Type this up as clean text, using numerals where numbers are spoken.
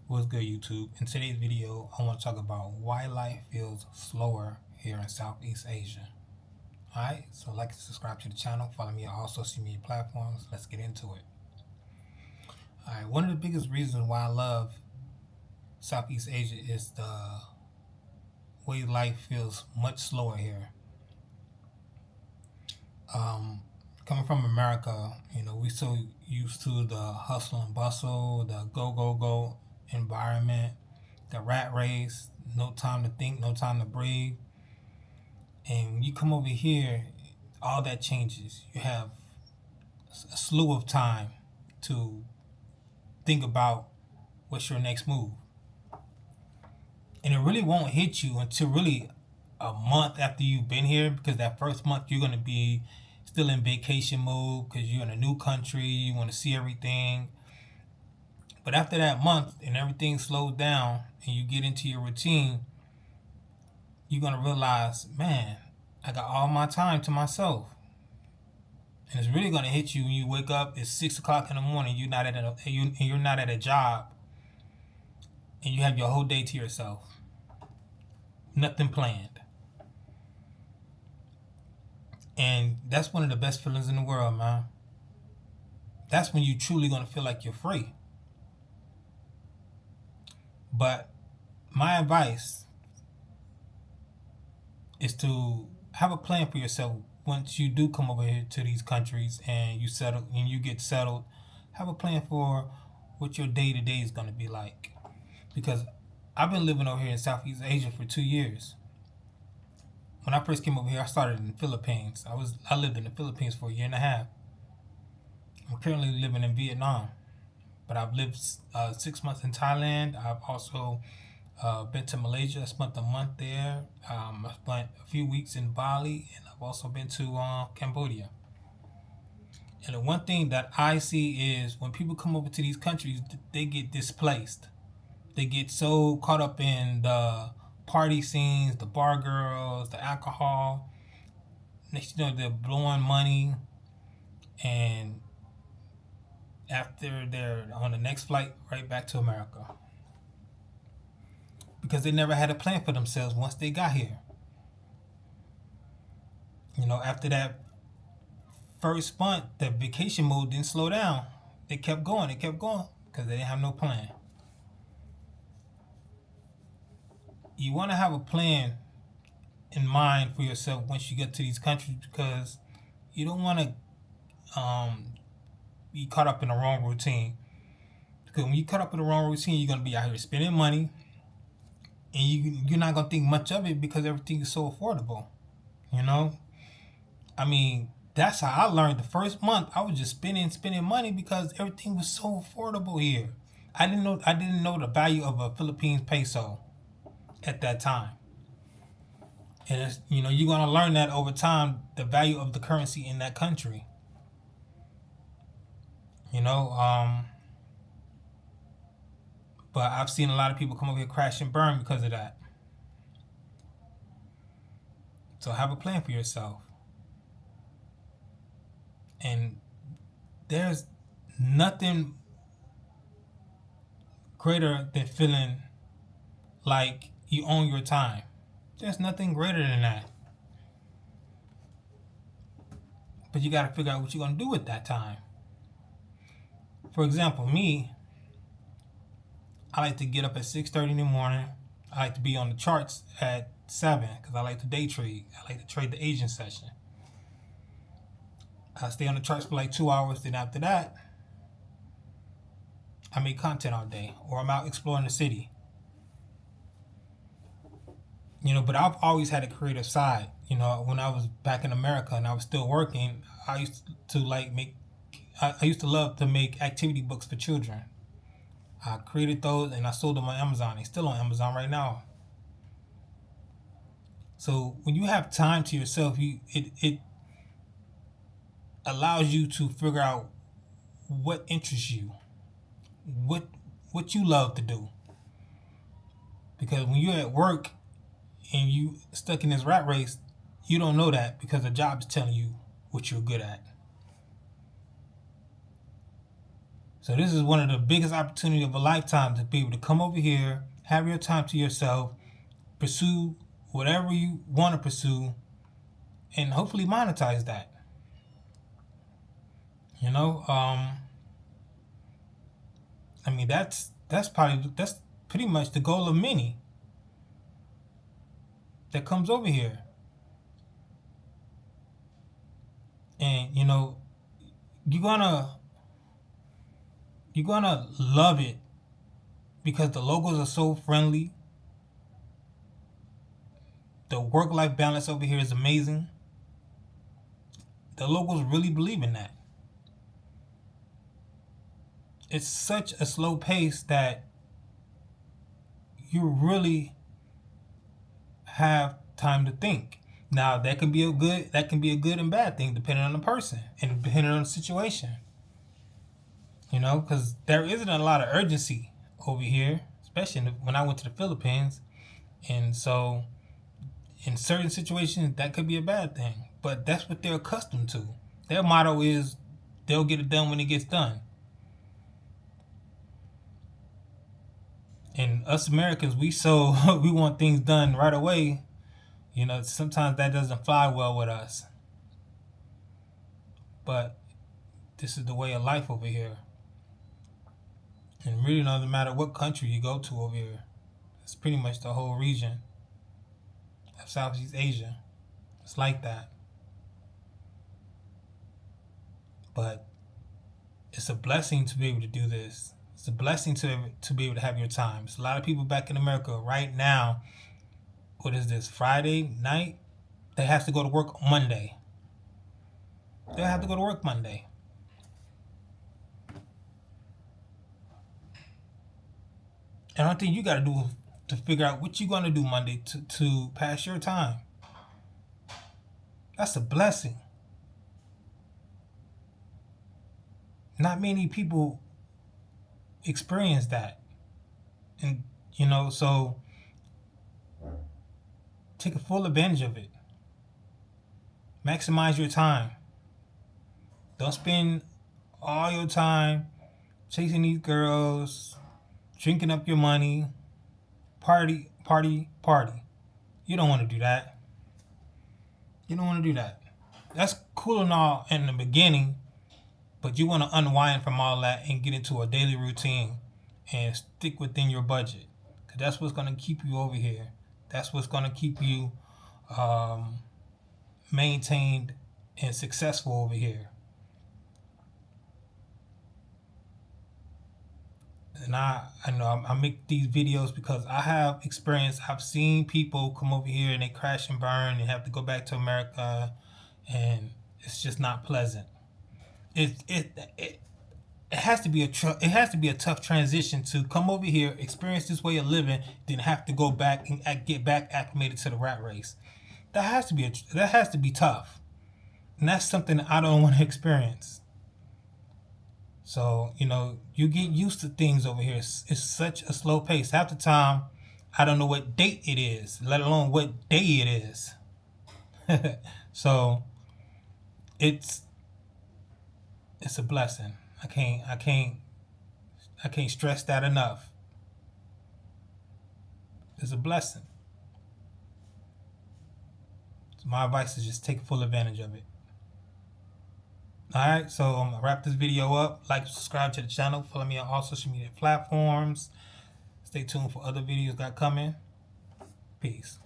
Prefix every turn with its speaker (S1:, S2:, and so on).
S1: What's good, YouTube? In today's video, I want to talk about why life feels slower here in Southeast Asia. Alright, so like and subscribe to the channel, follow me on all social media platforms. Let's get into it. Alright, one of the biggest reasons why I love Southeast Asia is the way life feels much slower here. Coming from America, we so used to the hustle and bustle, the go environment, the rat race, no time to think, no time to breathe. And when you come over here, all that changes. You have a slew of time to think about what's your next move. And it really won't hit you until really a month after you've been here, because that first month you're going to be still in vacation mode because you're in a new country, you want to see everything. But after that month and everything slows down and you get into your routine, you're going to realize, man, I got all my time to myself. And it's really going to hit you when you wake up. It's 6 o'clock in the morning. You're not at a job, and you have your whole day to yourself. Nothing planned. And that's one of the best feelings in the world, man. That's when you truly going to feel like you're free. But my advice is to have a plan for yourself. Once you do come over here to these countries and you get settled, have a plan for what your day-to-day is going to be like. Because I've been living over here in Southeast Asia for 2 years. When I first came over here, I started in the Philippines. I lived in the Philippines for a year and a half. I'm currently living in Vietnam, but I've lived 6 months in Thailand. I've also been to Malaysia. I spent a month there. I spent a few weeks in Bali, and I've also been to Cambodia. And the one thing that I see is when people come over to these countries, they get displaced. They get so caught up in the party scenes, the bar girls, the alcohol. They're blowing money, and after they're on the next flight right back to America, because they never had a plan for themselves once they got here. After that first month, the vacation mode didn't slow down. They kept going because they didn't have no plan. You want to have a plan in mind for yourself once you get to these countries, because you don't want to be caught up in the wrong routine. Because when you're caught up in the wrong routine, you're going to be out here spending money, and you're not going to think much of it because everything is so affordable. That's how I learned. The first month, I was just spending money because everything was so affordable here. I didn't know the value of a Philippines peso at that time. And you're gonna learn that over time, the value of the currency in that country. But I've seen a lot of people come over here crash and burn because of that. So have a plan for yourself. And there's nothing greater than feeling like you own your time. There's nothing greater than that. But you got to figure out what you're going to do with that time. For example, me, I like to get up at 6:30 in the morning. I like to be on the charts at 7 because I like to day trade. I like to trade the Asian session. I stay on the charts for like 2 hours. Then after that, I make content all day, or I'm out exploring the city. But I've always had a creative side. When I was back in America and I was still working, I used to love to make activity books for children. I created those and I sold them on Amazon. They're still on Amazon right now. So when you have time to yourself, it allows you to figure out what interests you, what you love to do. Because when you're at work and you stuck in this rat race, you don't know that because the job is telling you what you're good at. So this is one of the biggest opportunities of a lifetime to be able to come over here, have your time to yourself, pursue whatever you want to pursue, and hopefully monetize that. You know, I mean that's pretty much the goal of many that comes over here. And you know, you're gonna love it because the locals are so friendly. The work-life balance over here is amazing. The locals really believe in that. It's such a slow pace that you really have time to think. Now that can be a good and bad thing depending on the person and depending on the situation. You know, because there isn't a lot of urgency over here, especially when I went to the Philippines, and so in certain situations that could be a bad thing. But that's what they're accustomed to. Their motto is they'll get it done when it gets done. And us Americans, we want things done right away. You know, sometimes that doesn't fly well with us. But this is the way of life over here. And really doesn't matter what country you go to over here. It's pretty much the whole region of Southeast Asia. It's like that. But it's a blessing to be able to do this. It's a blessing to be able to have your time. There's a lot of people back in America right now. What is this, Friday night? They have to go to work Monday. They'll have to go to work Monday. And one thing you got to do to figure out what you're going to do Monday to pass your time. That's a blessing. Not many people experience that. And, you know, so take a full advantage of it. Maximize your time. Don't spend all your time chasing these girls, drinking up your money, party. You don't want to do that. You don't want to do that. That's cool and all in the beginning, but you want to unwind from all that and get into a daily routine and stick within your budget. Because that's what's going to keep you over here. That's what's going to keep you maintained and successful over here. And I know I make these videos because I have experience. I've seen people come over here and they crash and burn and have to go back to America, and it's just not pleasant. It has to be a tough transition to come over here, experience this way of living, then have to go back and get back acclimated to the rat race. That has to be tough, and that's something that I don't want to experience. So, you know, you get used to things over here. It's such a slow pace. Half the time, I don't know what date it is, let alone what day it is. So, it's a blessing. I can't stress that enough. It's a blessing. So my advice is just take full advantage of it. Alright, so I'm going to wrap this video up. Like and subscribe to the channel. Follow me on all social media platforms. Stay tuned for other videos got coming. Peace.